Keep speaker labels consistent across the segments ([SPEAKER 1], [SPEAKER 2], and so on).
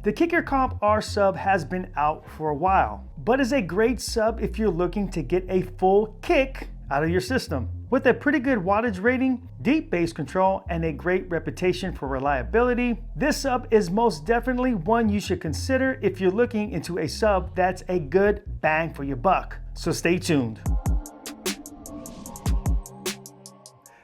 [SPEAKER 1] The Kicker Comp R sub has been out for a while, but is a great sub if you're looking to get a full kick out of your system. With a pretty good wattage rating, deep bass control, and a great reputation for reliability, this sub is most definitely one you should consider if you're looking into a sub that's a good bang for your buck. So stay tuned.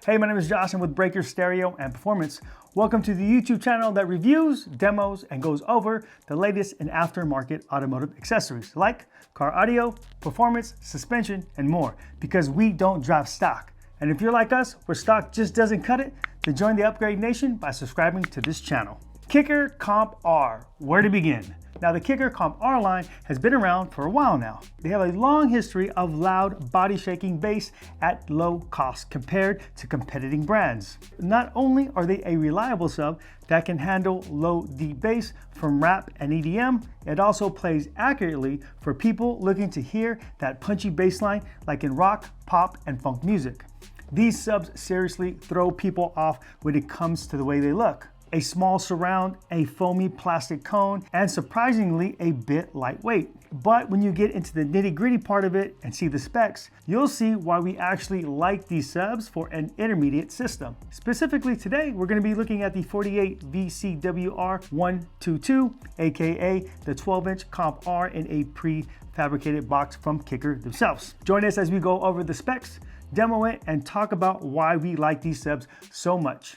[SPEAKER 1] Hey, my name is Josh. I'm with Breaker Stereo and Performance. Welcome to the YouTube channel that reviews, demos, and goes over the latest in aftermarket automotive accessories like car audio, performance, suspension, and more, because we don't drive stock. And if you're like us, where stock just doesn't cut it, then join the Upgrade Nation by subscribing to this channel. Kicker Comp R, where to begin? Now, the Kicker Comp R line has been around for a while now. They have a long history of loud, body-shaking bass at low cost compared to competing brands. Not only are they a reliable sub that can handle low deep bass from rap and EDM, it also plays accurately for people looking to hear that punchy bass line like in rock, pop, and funk music. These subs seriously throw people off when it comes to the way they look. A small surround, a foamy plastic cone, and surprisingly a bit lightweight. But when you get into the nitty-gritty part of it and see the specs, you'll see why we actually like these subs for an intermediate system. Specifically today, we're going to be looking at the 48VCWR122, aka the 12-inch Comp R in a pre-fabricated box from Kicker themselves. Join us as we go over the specs, demo it, and talk about why we like these subs so much.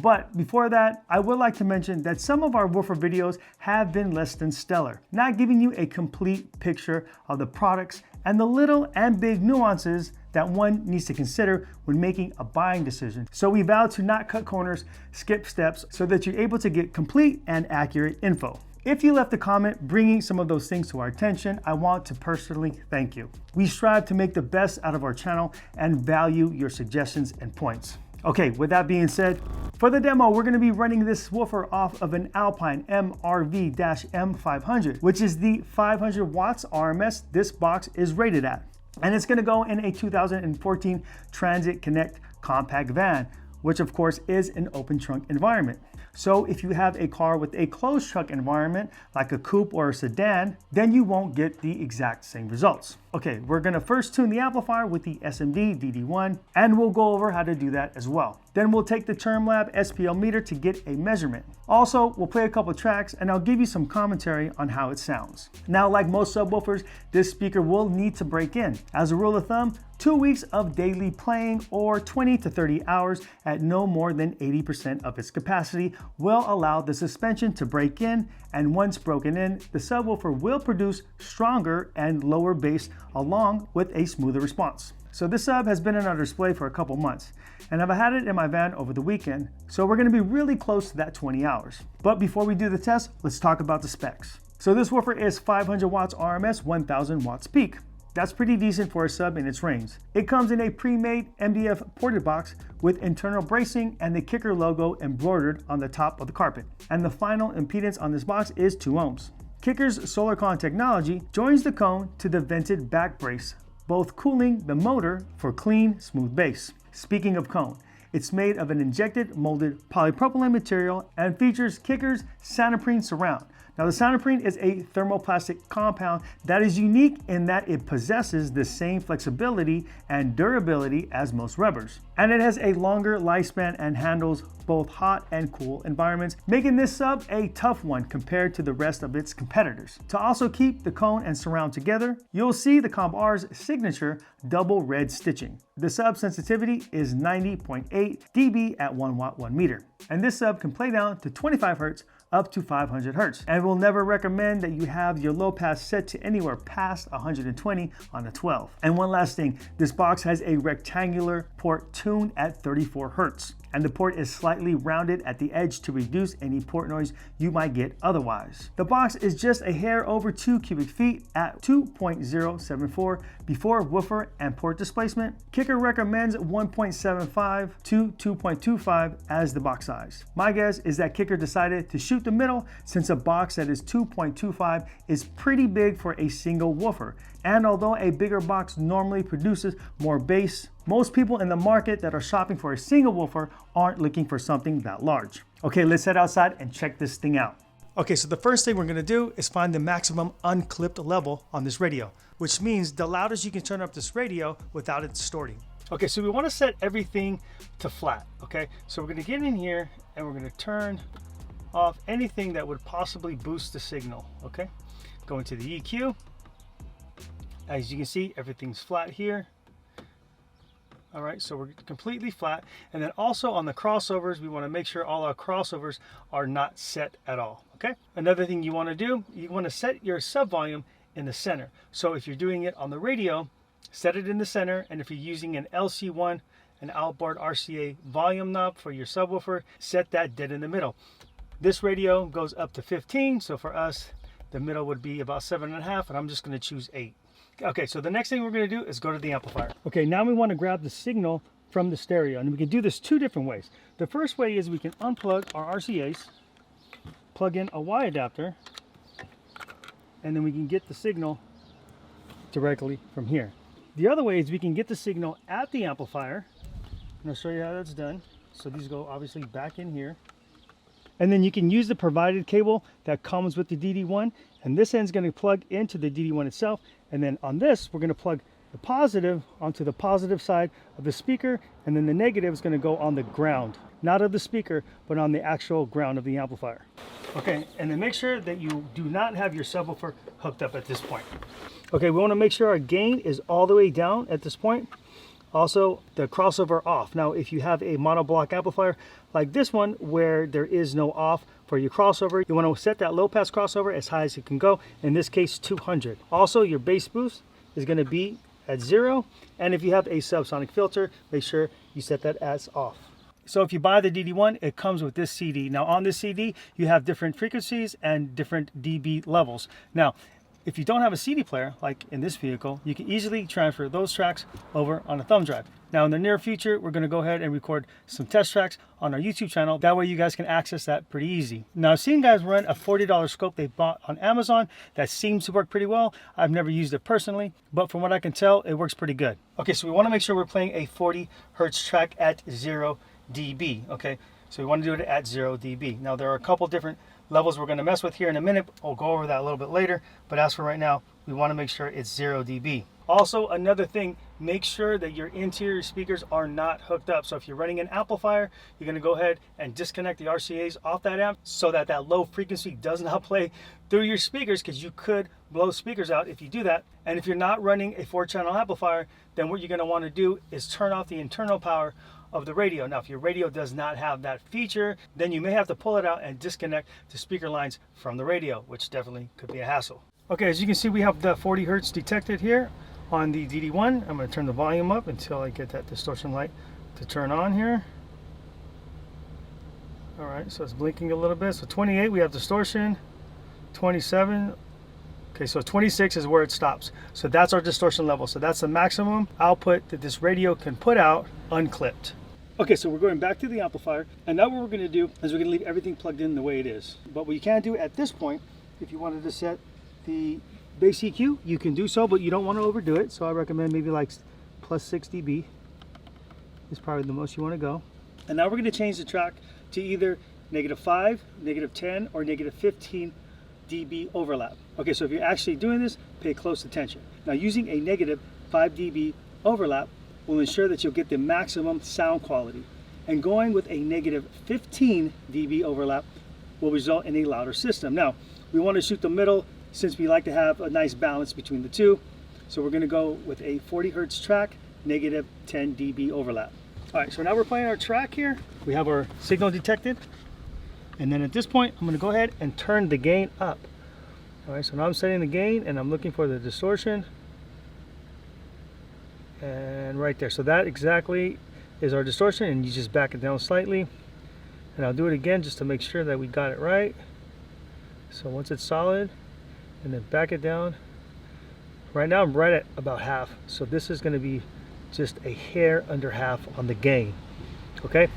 [SPEAKER 1] But before that, I would like to mention that some of our woofer videos have been less than stellar, not giving you a complete picture of the products and the little and big nuances that one needs to consider when making a buying decision. So we vow to not cut corners, skip steps, so that you're able to get complete and accurate info. If you left a comment bringing some of those things to our attention, I want to personally thank you. We strive to make the best out of our channel and value your suggestions and points. Okay, with that being said, for the demo, we're going to be running this woofer off of an Alpine MRV-M500, which is the 500 watts RMS this box is rated at. And it's going to go in a 2014 Transit Connect compact van, which of course is an open trunk environment. So if you have a car with a closed trunk environment, like a coupe or a sedan, then you won't get the exact same results. Okay, we're gonna first tune the amplifier with the SMD DD1, and we'll go over how to do that as well. Then we'll take the TermLab SPL meter to get a measurement. Also, we'll play a couple tracks and I'll give you some commentary on how it sounds. Now, like most subwoofers, this speaker will need to break in. As a rule of thumb, 2 weeks of daily playing or 20 to 30 hours at no more than 80% of its capacity will allow the suspension to break in, and once broken in, the subwoofer will produce stronger and lower bass along with a smoother response. So this sub has been in our display for a couple months, and I've had it in my van over the weekend, so we're going to be really close to that 20 hours. But before we do the test, let's talk about the specs. So this woofer is 500 watts RMS, 1000 watts peak. That's pretty decent for a sub in its range. It comes in a pre-made MDF ported box with internal bracing and the Kicker logo embroidered on the top of the carpet. And the final impedance on this box is 2 ohms. Kicker's SolarCon technology joins the cone to the vented back brace, both cooling the motor for clean, smooth bass. Speaking of cone, it's made of an injected molded polypropylene material and features Kicker's Sanaprene surround. Now, the Sanaprene is a thermoplastic compound that is unique in that it possesses the same flexibility and durability as most rubbers. And it has a longer lifespan and handles both hot and cool environments, making this sub a tough one compared to the rest of its competitors. To also keep the cone and surround together, you'll see the Comp R's signature double red stitching. The sub sensitivity is 90.8 dB at 1 watt 1 meter. And this sub can play down to 25 Hertz up to 500 Hertz. And we'll never recommend that you have your low pass set to anywhere past 120 on a 12. And one last thing, this box has a rectangular port tuned at 34 Hertz. And the port is slightly rounded at the edge to reduce any port noise you might get otherwise. The box is just a hair over 2 cubic feet at 2.074 before woofer and port displacement. Kicker recommends 1.75 to 2.25 as the box size. My guess is that Kicker decided to shoot the middle, since a box that is 2.25 is pretty big for a single woofer. And although a bigger box normally produces more bass, most people in the market that are shopping for a single woofer aren't looking for something that large. Okay, let's head outside and check this thing out. Okay, so the first thing we're gonna do is find the maximum unclipped level on this radio, which means the loudest you can turn up this radio without it distorting. Okay, so we wanna set everything to flat, okay? So we're gonna get in here and we're gonna turn off anything that would possibly boost the signal, okay? Go into the EQ. As you can see, everything's flat here. All right, so we're completely flat. And then also on the crossovers, we wanna make sure all our crossovers are not set at all, okay? Another thing you wanna do, you wanna set your sub volume in the center. So if you're doing it on the radio, set it in the center. And if you're using an LC1, an outboard RCA volume knob for your subwoofer, set that dead in the middle. This radio goes up to 15. So for us, the middle would be about 7.5, and I'm just gonna choose 8. Okay, so the next thing we're gonna do is go to the amplifier. Okay, now we wanna grab the signal from the stereo, and we can do this 2 different ways. The first way is we can unplug our RCAs, plug in a Y adapter, and then we can get the signal directly from here. The other way is we can get the signal at the amplifier, and I'll show you how that's done. So these go obviously back in here. And then you can use the provided cable that comes with the DD1, and this end's gonna plug into the DD1 itself. And then on this, we're gonna plug the positive onto the positive side of the speaker, and then the negative is gonna go on the ground, not of the speaker, but on the actual ground of the amplifier. Okay, and then make sure that you do not have your subwoofer hooked up at this point. Okay, we wanna make sure our gain is all the way down at this point. Also, the crossover off. Now, if you have a monoblock amplifier like this one, where there is no off for your crossover, you want to set that low pass crossover as high as it can go. In this case, 200. Also, your bass boost is going to be at 0. And if you have a subsonic filter, make sure you set that as off. So if you buy the DD1, it comes with this CD. Now, on this CD, you have different frequencies and different dB levels. Now, if you don't have a CD player, like in this vehicle, you can easily transfer those tracks over on a thumb drive. Now in the near future, we're gonna go ahead and record some test tracks on our YouTube channel. That way you guys can access that pretty easy. Now I've seen guys run a $40 scope they bought on Amazon that seems to work pretty well. I've never used it personally, but from what I can tell, it works pretty good. Okay, so we wanna make sure we're playing a 40 Hertz track at 0 dB, okay? So we wanna do it at 0 dB. Now there are a couple different levels we're going to mess with here in a minute. We'll go over that a little bit later, but as for right now, we want to make sure it's 0 dB. Also, another thing, make sure that your interior speakers are not hooked up. So if you're running an amplifier, you're going to go ahead and disconnect the RCAs off that amp so that that low frequency does not play through your speakers, because you could blow speakers out if you do that. And if you're not running a 4-channel amplifier, then what you're going to want to do is turn off the internal power of the radio. Now, if your radio does not have that feature, then you may have to pull it out and disconnect the speaker lines from the radio, which definitely could be a hassle. Okay, as you can see, we have the 40 Hertz detected here on the DD1. I'm going to turn the volume up until I get that distortion light to turn on here. All right, so it's blinking a little bit. So 28, we have distortion. 27. Okay, so 26 is where it stops. So that's our distortion level. So that's the maximum output that this radio can put out unclipped. Okay, so we're going back to the amplifier, and now what we're gonna do is we're gonna leave everything plugged in the way it is. But what you can do at this point, if you wanted to set the bass EQ, you can do so, but you don't wanna overdo it. So I recommend maybe like plus 6 dB is probably the most you wanna go. And now we're gonna change the track to either -5, -10, or -15 dB overlap. Okay, so if you're actually doing this, pay close attention. Now, using a -5 dB overlap will ensure that you'll get the maximum sound quality. And going with a -15 dB overlap will result in a louder system. Now, we want to shoot the middle since we like to have a nice balance between the two. So we're going to go with a 40 Hertz track, -10 dB overlap. All right, so now we're playing our track here. We have our signal detected. And then at this point, I'm gonna go ahead and turn the gain up. All right, so now I'm setting the gain and I'm looking for the distortion. And right there, so that exactly is our distortion, and you just back it down slightly. And I'll do it again just to make sure that we got it right. So once it's solid, and then back it down. Right now I'm right at about half. So this is gonna be just a hair under half on the gain, okay?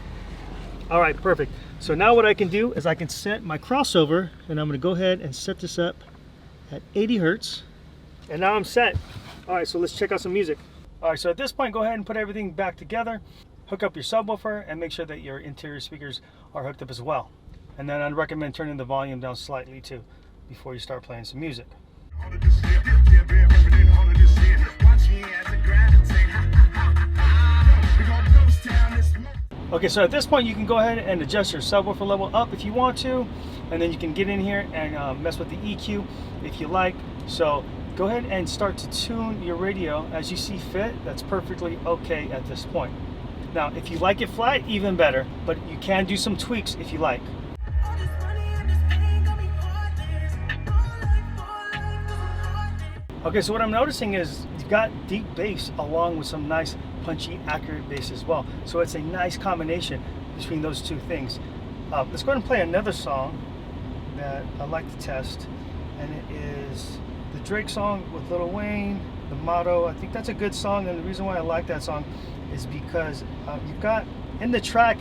[SPEAKER 1] All right, perfect. So now what I can do is I can set my crossover, and I'm gonna go ahead and set this up at 80 Hertz. And now I'm set. All right, so let's check out some music. All right, so at this point, go ahead and put everything back together. Hook up your subwoofer and make sure that your interior speakers are hooked up as well. And then I'd recommend turning the volume down slightly too before you start playing some music. Okay, so at this point you can go ahead and adjust your subwoofer level up if you want to, and then you can get in here and mess with the EQ if you like. So go ahead and start to tune your radio as you see fit. That's perfectly okay at this point. Now, if you like it flat, even better, but you can do some tweaks if you like. Okay, so what I'm noticing is you've got deep bass along with some nice punchy, accurate bass as well. So it's a nice combination between those two things. Let's go ahead and play another song that I like to test, and it is the Drake song with Lil Wayne, The Motto. I think that's a good song, and the reason why I like that song is because you've got in the track,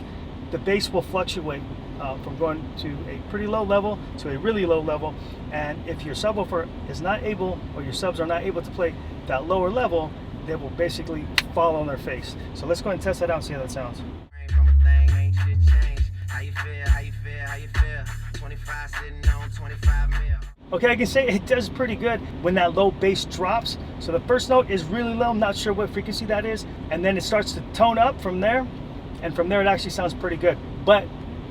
[SPEAKER 1] the bass will fluctuate from going to a pretty low level to a really low level, and if your subwoofer is not able, or your subs are not able to play that lower level, they will basically fall on their face. So let's go ahead and test that out and see how that sounds. Okay, I can say it does pretty good when that low bass drops. So the first note is really low, I'm not sure what frequency that is, and then it starts to tone up from there, and from there it actually sounds pretty good. But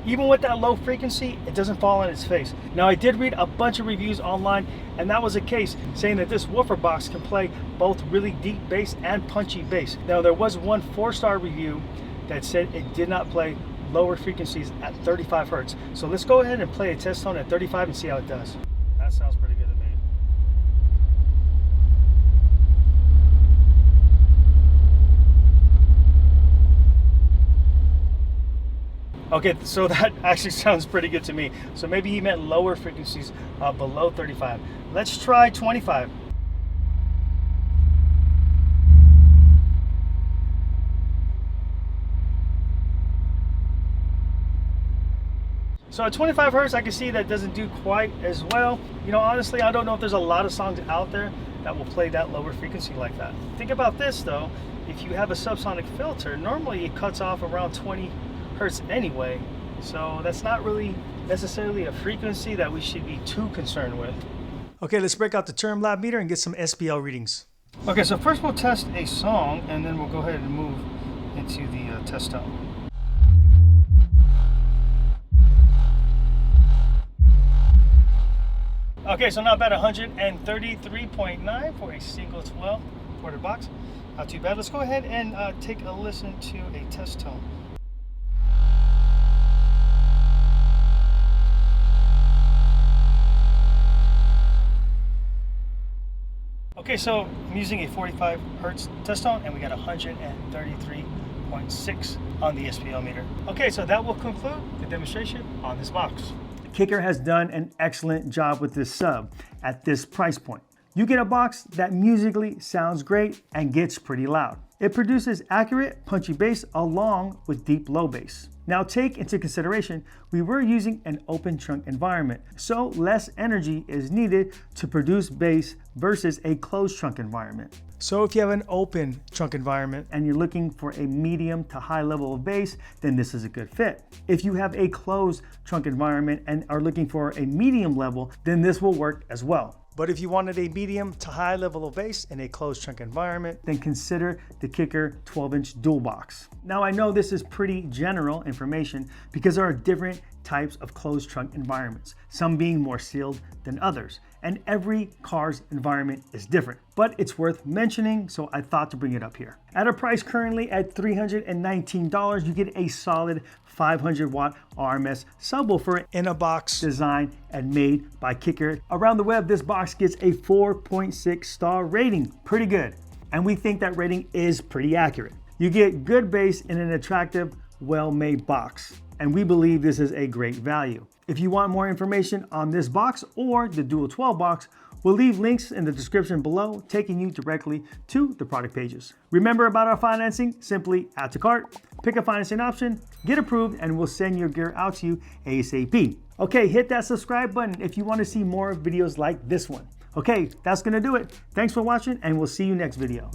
[SPEAKER 1] even with that low frequency, it doesn't fall on its face. Now, I did read a bunch of reviews online, and that was the case, saying that this woofer box can play both really deep bass and punchy bass. Now, there was one 4-star review that said it did not play lower frequencies at 35 hertz. So let's go ahead and play a test tone at 35 and see how it does. That sounds pretty good to me. Okay, so that actually sounds pretty good to me. So maybe he meant lower frequencies below 35. Let's try 25. So at 25 hertz, I can see that doesn't do quite as well. You know, honestly, I don't know if there's a lot of songs out there that will play that lower frequency like that. Think about this though, if you have a subsonic filter, normally it cuts off around 20 hertz anyway, so that's not really necessarily a frequency that we should be too concerned with. Okay, let's break out the term lab meter and get some SPL readings. Okay, so first we'll test a song, and then we'll go ahead and move into the test tone. Okay, so now about 133.9 for a single 12 quarter box. Not too bad. Let's go ahead and take a listen to a test tone. Okay, so I'm using a 45 hertz test tone, and we got 133.6 on the SPL meter. Okay, so that will conclude the demonstration on this box. Kicker has done an excellent job with this sub at this price point. You get a box that musically sounds great and gets pretty loud. It produces accurate, punchy bass along with deep low bass. Now take into consideration, we were using an open trunk environment, so less energy is needed to produce bass versus a closed trunk environment. So if you have an open trunk environment and you're looking for a medium to high level of bass, then this is a good fit. If you have a closed trunk environment and are looking for a medium level, then this will work as well. But if you wanted a medium to high level of bass in a closed trunk environment, then consider the Kicker 12-inch dual box. Now I know this is pretty general information because there are different types of closed trunk environments, some being more sealed than others, and every car's environment is different. But it's worth mentioning, so I thought to bring it up here. At a price currently at $319, you get a solid 500 watt RMS subwoofer in a box designed and made by Kicker. Around the web, this box gets a 4.6 star rating. Pretty good. And we think that rating is pretty accurate. You get good bass in an attractive, well-made box. And we believe this is a great value. If you want more information on this box or the Dual 12 box, we'll leave links in the description below, taking you directly to the product pages. Remember about our financing, simply add to cart, pick a financing option, get approved, and we'll send your gear out to you ASAP. Okay, hit that subscribe button if you want to see more videos like this one. Okay, that's gonna do it. Thanks for watching, and we'll see you next video.